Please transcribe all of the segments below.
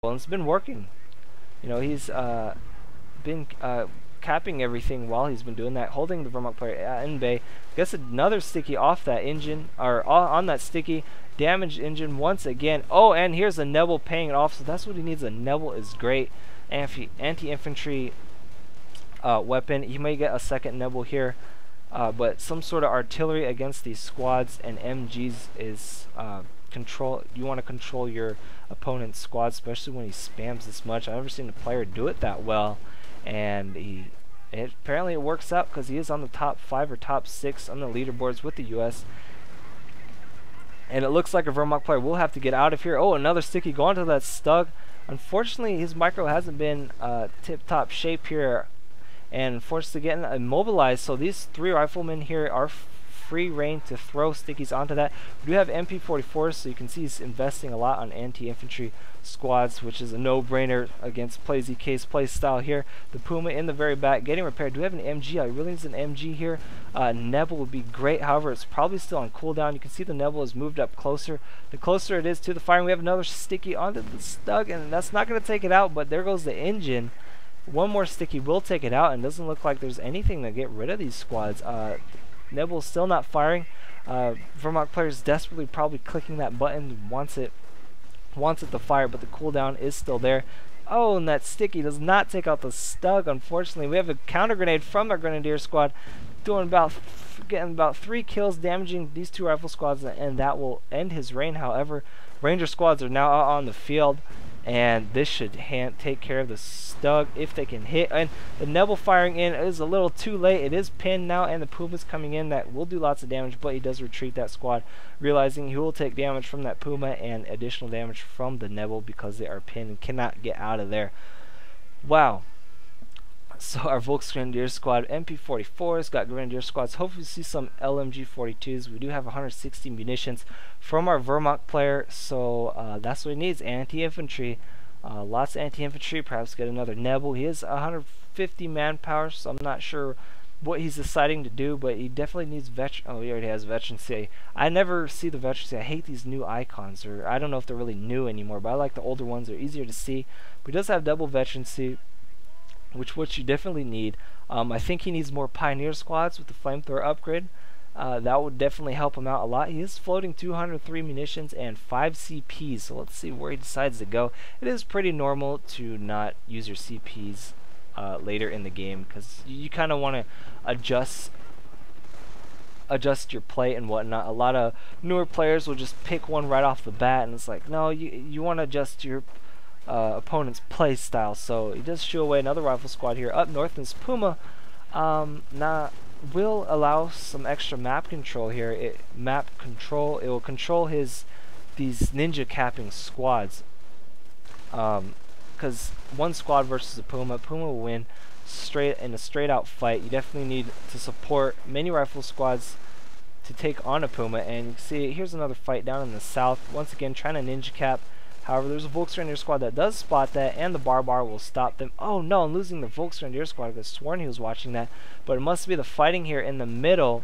and it's been working. You know, he's been capping everything while he's been doing that, holding the Vermont player in bay. Gets another sticky off that engine, or on that sticky. Damaged engine once again. Oh, and here's a Nebel paying it off, so that's what he needs. A Nebel is great. Anti-infantry weapon. You may get a second Nebel here, but some sort of artillery against these squads and MGs is control. You want to control your opponent's squad, especially when he spams this much. I've never seen a player do it that well, and apparently it works out because he is on the top 5 or top 6 on the leaderboards with the US. And it looks like a Vermont player will have to get out of here. Oh, another sticky going to that Stug. Unfortunately, his micro hasn't been tip-top shape here, and unfortunately getting immobilized. So these 3 riflemen here are free reign to throw stickies onto that. We do have MP44s, so you can see he's investing a lot on anti-infantry squads, which is a no-brainer against playzk's play style here. The Puma in the very back getting repaired. Do we have an MG? I really need an MG here. Nebel would be great, however it's probably still on cooldown. You can see the Nebel has moved up closer. The closer it is to the firing, we have another sticky onto the Stug, and that's not going to take it out, but there goes the engine. One more sticky will take it out, and doesn't look like there's anything to get rid of these squads. Nebel's still not firing. Vermont players desperately probably clicking that button, wants it to fire, but the cooldown is still there. Oh, and that sticky does not take out the Stug, unfortunately. We have a counter grenade from our grenadier squad, getting about 3 kills, damaging these 2 rifle squads, and that will end his reign. However, Ranger squads are now out on the field, and this should take care of the Stug if they can hit. And the Nebel firing in is a little too late. It is pinned now, and the Puma's coming in. That will do lots of damage, but he does retreat that squad, realizing he will take damage from that Puma and additional damage from the Nebel because they are pinned and cannot get out of there. Wow. So our Volks Grenadier squad, MP44s, got Grenadier squads. Hopefully we see some LMG 42s. We do have 160 munitions from our Vermont player, so that's what he needs, anti-infantry. Lots of anti-infantry, perhaps get another Nebel. He is 150 manpower, so I'm not sure what he's deciding to do, but he definitely needs veteran. Oh, he already has veterancy. I never see the veterancy. I hate these new icons, or I don't know if they're really new anymore, but I like the older ones. They're easier to see. But he does have double veterancy, which you definitely need. I think he needs more Pioneer squads with the flamethrower upgrade. That would definitely help him out a lot. He is floating 203 munitions and 5 CPs, so let's see where he decides to go. It is pretty normal to not use your CPs later in the game, because you kind of want to adjust your play and whatnot. A lot of newer players will just pick one right off the bat, and it's like, no, you want to adjust your opponent's play style. So he does shoo away another rifle squad here up north, and this Puma will allow some extra map control here. It will control these ninja capping squads, because one squad versus a Puma will win in a straight out fight. You definitely need to support many rifle squads to take on a Puma, and you can see here's another fight down in the south, once again trying to ninja cap. However, there's a Volks Grenadier squad that does spot that, and the Barbar will stop them. Oh no, I'm losing the Volks Grenadier squad. I could have sworn he was watching that, but it must be the fighting here in the middle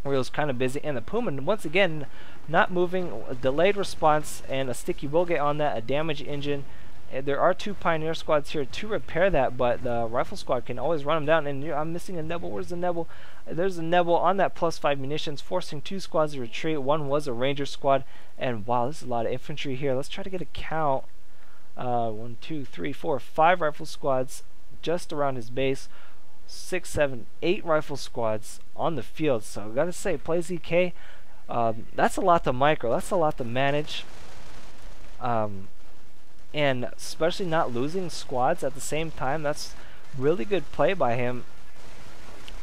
where he was kind of busy, and the Puma once again not moving. A delayed response, and a sticky will get on that, a damaged engine. There are 2 Pioneer squads here to repair that, but the rifle squad can always run them down. And I'm missing a Nebel. Where's the Nebel? There's a Nebel on that +5 munitions, forcing 2 squads to retreat. One was a Ranger squad, and wow, this is a lot of infantry here. Let's try to get a count. 1, 2, 3, 4, 5 rifle squads just around his base. 6, 7, 8 rifle squads on the field. So I gotta say, playzk, that's a lot to micro. That's a lot to manage. And especially not losing squads at the same time, that's really good play by him.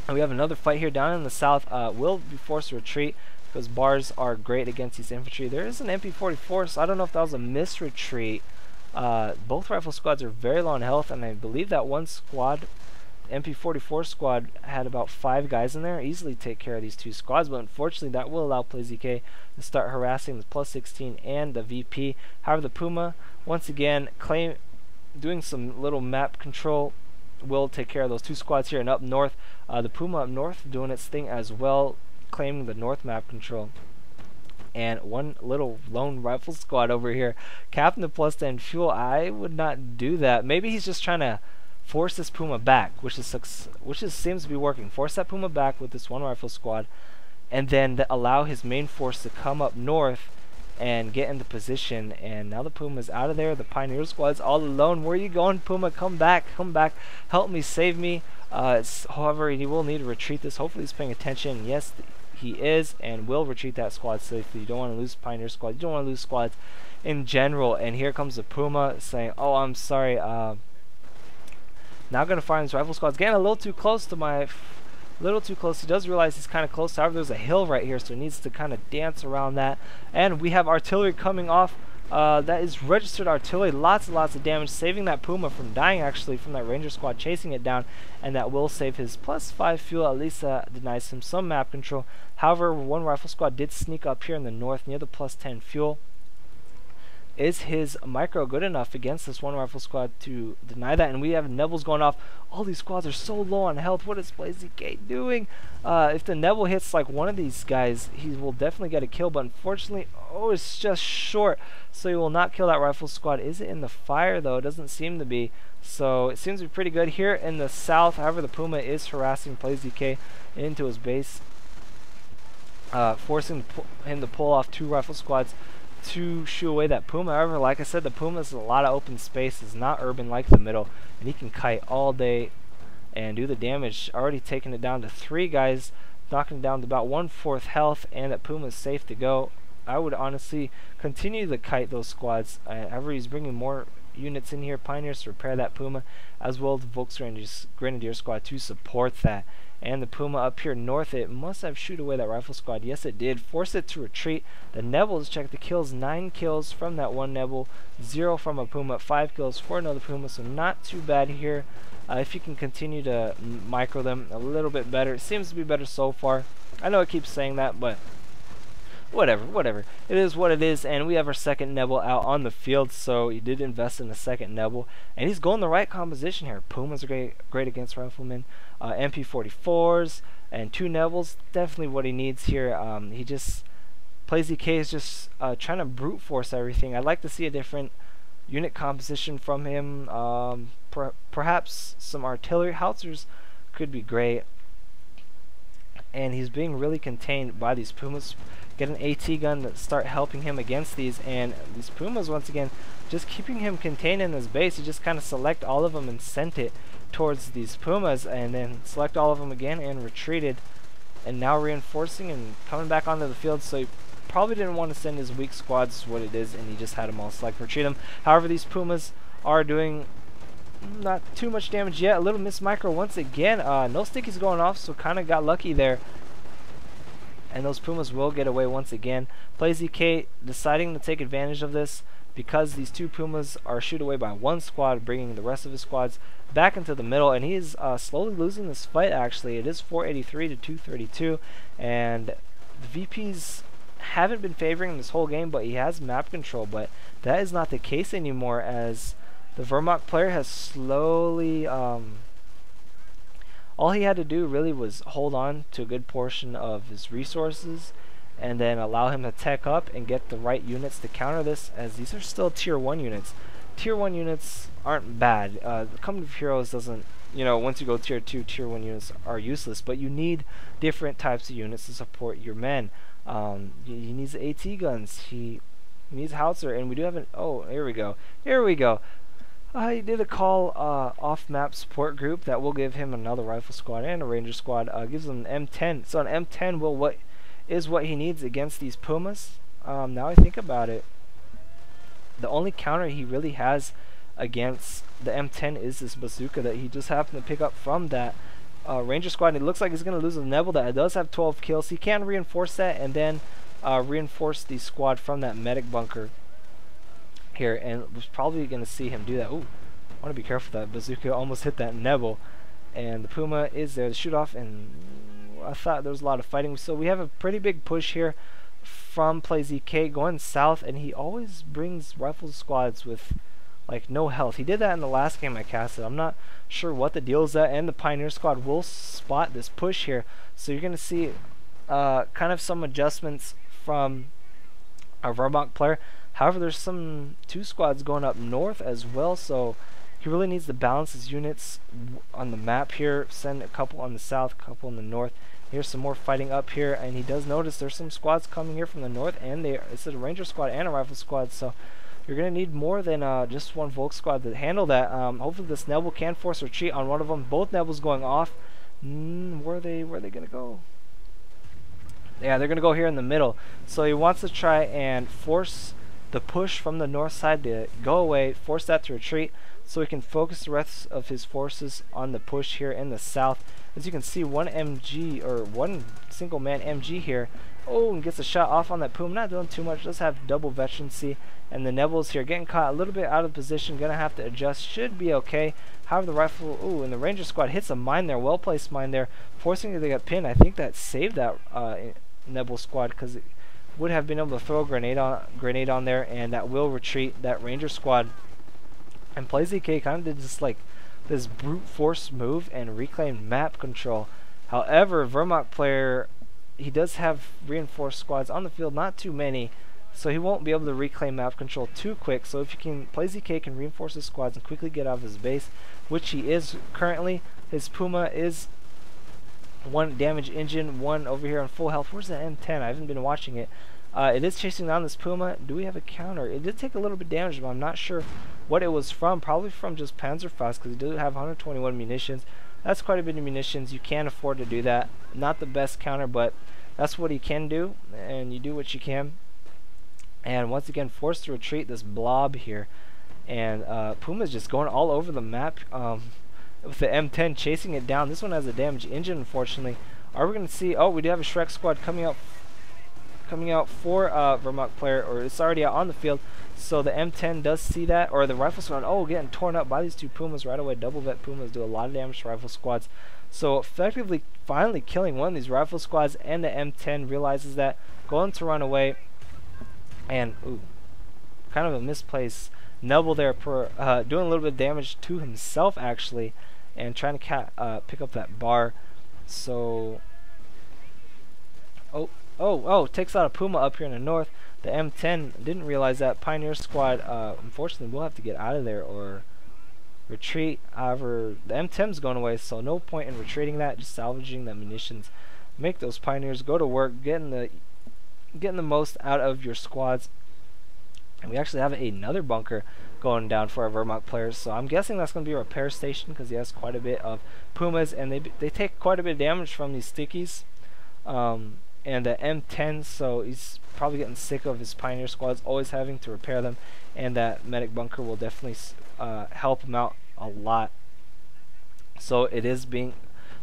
And we have another fight here down in the south. Will be forced to retreat because bars are great against these infantry. There is an MP44, so I don't know if that was a misretreat. Both rifle squads are very low on health, and I believe that one squad, MP44 squad, had about 5 guys in there. Easily take care of these 2 squads, but unfortunately that will allow playzk to start harassing the +16 and the VP. However, the Puma once again doing some little map control will take care of those 2 squads here. And up north, the Puma up north doing its thing as well, claiming the north map control. and one little lone rifle squad over here capping the +10 fuel. I would not do that. Maybe he's just trying to force this Puma back, which seems to be working. Force that Puma back with this one rifle squad, and then allow his main force to come up north and get into position. And now the Puma's out of there. The Pioneer squad's all alone. Where are you going, Puma? Come back, help me, save me. However, he will need to retreat this. Hopefully he's paying attention. Yes, he is, and will retreat that squad safely. You don't want to lose Pioneer squad. You don't want to lose squads in general. And here comes the Puma saying, oh, I'm sorry, now gonna fire his rifle squads. Getting a little too close to my... little too close. He does realize he's kind of close. However, there's a hill right here, so he needs to kind of dance around that. And we have artillery coming off. That is registered artillery. Lots and lots of damage, saving that Puma from dying, actually, from that Ranger squad chasing it down. And that will save his +5 fuel. At least denies him some map control. However, one rifle squad did sneak up here in the north near the +10 fuel. Is his micro good enough against this one rifle squad to deny that? And we have Neville's going off. All these squads are so low on health. What is playzk doing? If the Neville hits like one of these guys, he will definitely get a kill. But unfortunately, oh, it's just short. So he will not kill that rifle squad. Is it in the fire though? It doesn't seem to be. So it seems to be pretty good here in the south. However, the Puma is harassing playzk into his base, forcing him to pull off 2 rifle squads to shoo away that Puma. However, like I said, the Puma is a lot of open space. It's not urban like the middle, and he can kite all day and do the damage. Already taking it down to 3 guys, knocking it down to about 1/4 health, and that Puma is safe to go. I would honestly continue to kite those squads. However, he's bringing more units in here, Pioneers, to repair that Puma, as well as the Volksgrenadier squad to support that. And the Puma up here north, it must have shoot away that rifle squad. Yes, it did. Force it to retreat. The Neville's check the kills. 9 kills from that one Neville, 0 from a Puma, 5 kills for another Puma, so not too bad here. If you can continue to micro them a little bit better. It seems to be better so far. I know I keep saying that, but whatever. It is what it is, and we have our second Neville out on the field, so he did invest in a second Neville, and he's going the right composition here. Pumas are great against riflemen, MP44s, and 2 Nevilles, definitely what he needs here. playzk is just trying to brute force everything. I'd like to see a different unit composition from him. Perhaps some artillery. Howitzers could be great. And he's being really contained by these Pumas. Get an AT gun to start helping him against these, and these Pumas once again just keeping him contained in his base. He just kind of select all of them and sent it towards these Pumas, and then select all of them again and retreated, and now reinforcing and coming back onto the field. So he probably didn't want to send his weak squads, what it is, and he just had them all select retreat them. However, these Pumas are doing not too much damage yet. A little miss micro once again. No stickies going off, so kind of got lucky there. And those Pumas will get away once again. playzk deciding to take advantage of this because these 2 Pumas are shoot away by 1 squad, bringing the rest of his squads back into the middle. And he is slowly losing this fight, actually. It is 483 to 232. And the VPs haven't been favoring him this whole game, but he has map control. But that is not the case anymore, as the Wehrmacht player has slowly... all he had to do really was hold on to a good portion of his resources and then allow him to tech up and get the right units to counter this, as these are still tier 1 units. Tier 1 units aren't bad. The Company of Heroes doesn't, once you go tier 2, tier 1 units are useless, but you need different types of units to support your men. He needs AT guns, he needs Howitzer, and we do have an, oh, here we go. He did a call off-map support group that will give him another rifle squad and a ranger squad. Gives him an M10. So an M10 what he needs against these Pumas. Now I think about it, the only counter he really has against the M10 is this bazooka that he just happened to pick up from that ranger squad. And it looks like he's going to lose a Neville that does have 12 kills. He can reinforce that and then reinforce the squad from that medic bunker here, and was probably going to see him do that. Ooh, I want to be careful. That bazooka almost hit that Neville, and the Puma is there to shoot off, and I thought there was a lot of fighting. So we have a pretty big push here from playzk going south, and he always brings rifle squads with like no health. He did that in the last game I casted. I'm not sure what the deal is at, and the Pioneer squad will spot this push here, so you're going to see kind of some adjustments from our Vermont player. However, there's some 2 squads going up north as well, so he really needs to balance his units on the map here. Send a couple on the south, a couple on the north. Here's some more fighting up here, and he does notice there's some squads coming here from the north, and it's a ranger squad and a rifle squad, so you're going to need more than just one Volk squad to handle that. Hopefully this Nebel can force retreat on one of them. Both Nebels going off. Where are they going to go? Yeah, they're going to go here in the middle. So he wants to try and force the push from the north side to go away, force that to retreat, so he can focus the rest of his forces on the push here in the south. As you can see, one MG, or one single man MG here. Oh, and gets a shot off on that Puma. Not doing too much. Does have double veterancy. And the Nebels here getting caught a little bit out of position. Gonna have to adjust. Should be okay. However, the rifle, ooh, and the Ranger squad hits a mine there. Well placed mine there, forcing it to get pinned. I think that saved that Nebel squad, because it would have been able to throw a grenade on there, and that will retreat that Ranger squad. And playzk kind of did just like this brute force move and reclaim map control. However, Vermont player, he does have reinforced squads on the field, not too many, so he won't be able to reclaim map control too quick. So if you can, playzk can reinforce his squads and quickly get out of his base, which he is currently. His Puma is 1 damage engine, 1 over here on full health. Where's the M10? I haven't been watching it. It is chasing down this Puma. Do we have a counter? It did take a little bit of damage, but I'm not sure what it was from. Probably from just Panzerfaust, because it does have 121 munitions. That's quite a bit of munitions. You can afford to do that. Not the best counter, but that's what he can do, and you do what you can. And once again, forced to retreat this blob here. And Puma's just going all over the map with the M10 chasing it down. This one has a damage engine, unfortunately. Are we going to see? Oh, we do have a Shrek squad coming out for Vermont player, or it's already out on the field. So the M10 does see that, or the rifle squad. Oh, getting torn up by these 2 Pumas right away. Double vet Pumas do a lot of damage to rifle squads. So effectively, finally killing one of these rifle squads, and the M10 realizes that, going to run away, and ooh, kind of a misplaced Nebel there, doing a little bit of damage to himself actually, and trying to pick up that bar. So, oh, takes out a Puma up here in the north. The M10 didn't realize that. Pioneer squad, unfortunately, will have to get out of there or retreat. However, the M10's going away, so no point in retreating that. Just salvaging the munitions. Make those Pioneers go to work, getting the most out of your squads. And we actually have another bunker going down for our Vermont players, so I'm guessing that's going to be a repair station, because he has quite a bit of Pumas, and they take quite a bit of damage from these stickies. And the M10, so he's probably getting sick of his Pioneer squads always having to repair them, and that medic bunker will definitely help him out a lot. So it is being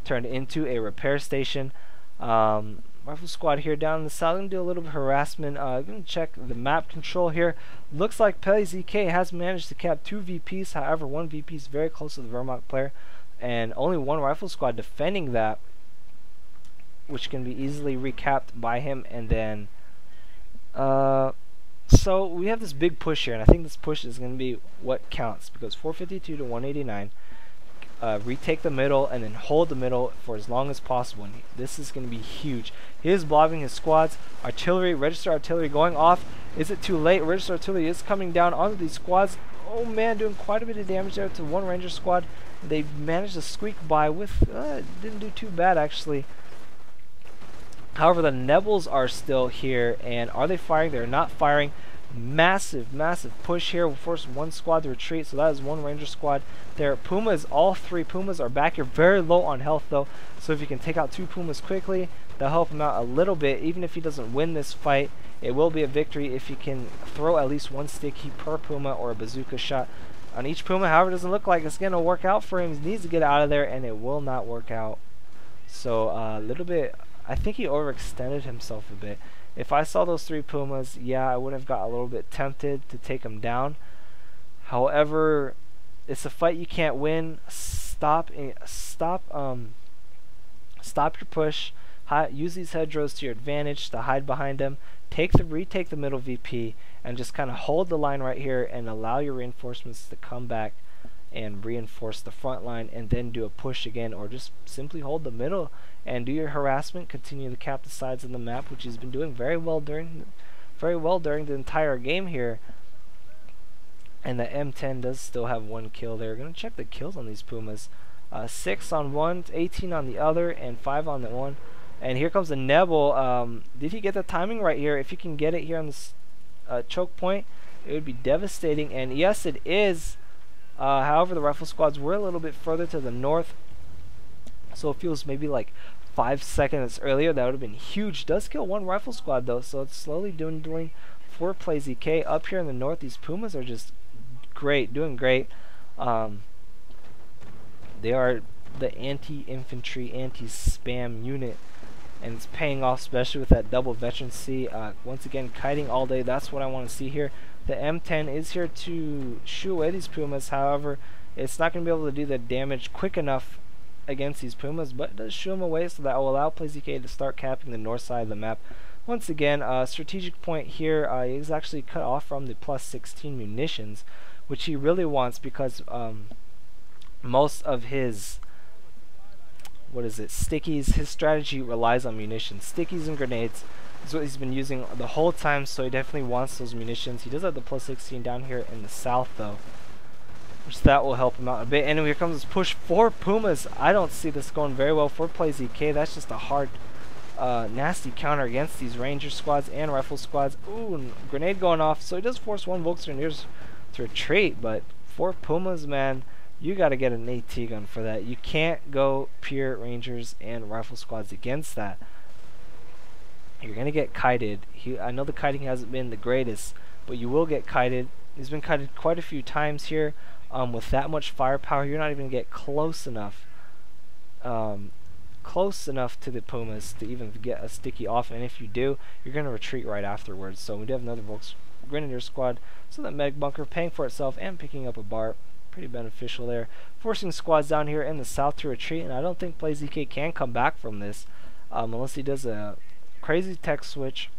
turned into a repair station. Rifle squad here down in the south. I'm going to do a little bit of harassment. I'm going to check the map control here. Looks like playzk has managed to cap 2 VPs. However, 1 VP is very close to the Vermont player, and only 1 rifle squad defending that, which can be easily recapped by him. And then so we have this big push here, and I think this push is going to be what counts, because 452 to 189, retake the middle and then hold the middle for as long as possible. And this is going to be huge. He is blobbing his squads. Artillery, register artillery going off. Is it too late? Register artillery is coming down onto these squads. Oh man, doing quite a bit of damage there to 1 Ranger squad. They managed to squeak by with, didn't do too bad actually. However, the Nebels are still here, and are they firing? They're not firing. Massive push here. We'll force 1 squad to retreat, so that is 1 Ranger squad there. Pumas, all 3 Pumas are back here, very low on health though, so if you can take out 2 Pumas quickly, that'll help him out a little bit. Even if he doesn't win this fight, it will be a victory if you can throw at least 1 sticky per Puma or a bazooka shot on each Puma. However, it doesn't look like it's going to work out for him. He needs to get out of there, and it will not work out. So a little bit, I think he overextended himself a bit. If I saw those 3 Pumas, yeah, I would have got a little bit tempted to take him down. However, it's a fight you can't win. Stop your push. Use these hedgerows to your advantage to hide behind them. Retake the middle VP, and just kind of hold the line right here and allow your reinforcements to come back and reinforce the front line, and then do a push again, or just simply hold the middle and do your harassment. Continue to cap the sides of the map, which he's been doing very well during very well during the entire game here. And the M10 does still have 1 kill there. Gonna check the kills on these Pumas. 6 on one, 18 on the other, and 5 on the one. And here comes the Nebel. Did he get the timing right here? If you can get it here on this choke point, it would be devastating. And yes, it is. However, the rifle squads were a little bit further to the north, so it feels maybe like 5 seconds earlier. That would have been huge. Does kill 1 rifle squad though, so it's slowly dwindling for playzk. Up here in the north, these Pumas are just great, doing great. They are the anti-infantry, anti-spam unit, and it's paying off, especially with that double veterancy. Once again, kiting all day. That's what I want to see here. The M10 is here to shoo away these Pumas. However, it's not going to be able to do the damage quick enough against these Pumas, but it does shoo them away, so that will allow playzk to start capping the north side of the map. Once again, strategic point here, is actually cut off from the plus 16 munitions, which he really wants, because most of his stickies, his strategy relies on munitions. Stickies and grenades is what he's been using the whole time, so he definitely wants those munitions. He does have the plus 16 down here in the south though, which that will help him out a bit. And here comes this push for Pumas. I don't see this going very well for playzk. That's just a hard nasty counter against these ranger squads and rifle squads. Ooh, and grenade going off, so he does force 1 Volksgrenadiers to retreat, but for Pumas, man, you got to get an AT gun for that. You can't go pure rangers and rifle squads against that. You're going to get kited. I know the kiting hasn't been the greatest, but you will get kited. He's been kited quite a few times here. With that much firepower, you're not even going to get close enough to the Pumas to even get a sticky off, and if you do, you're going to retreat right afterwards. So we do have another Volksgrenadier squad, so that medic bunker paying for itself and picking up a bar. Pretty beneficial there, forcing squads down here in the south to retreat, and I don't think playzk can come back from this unless he does a crazy tech switch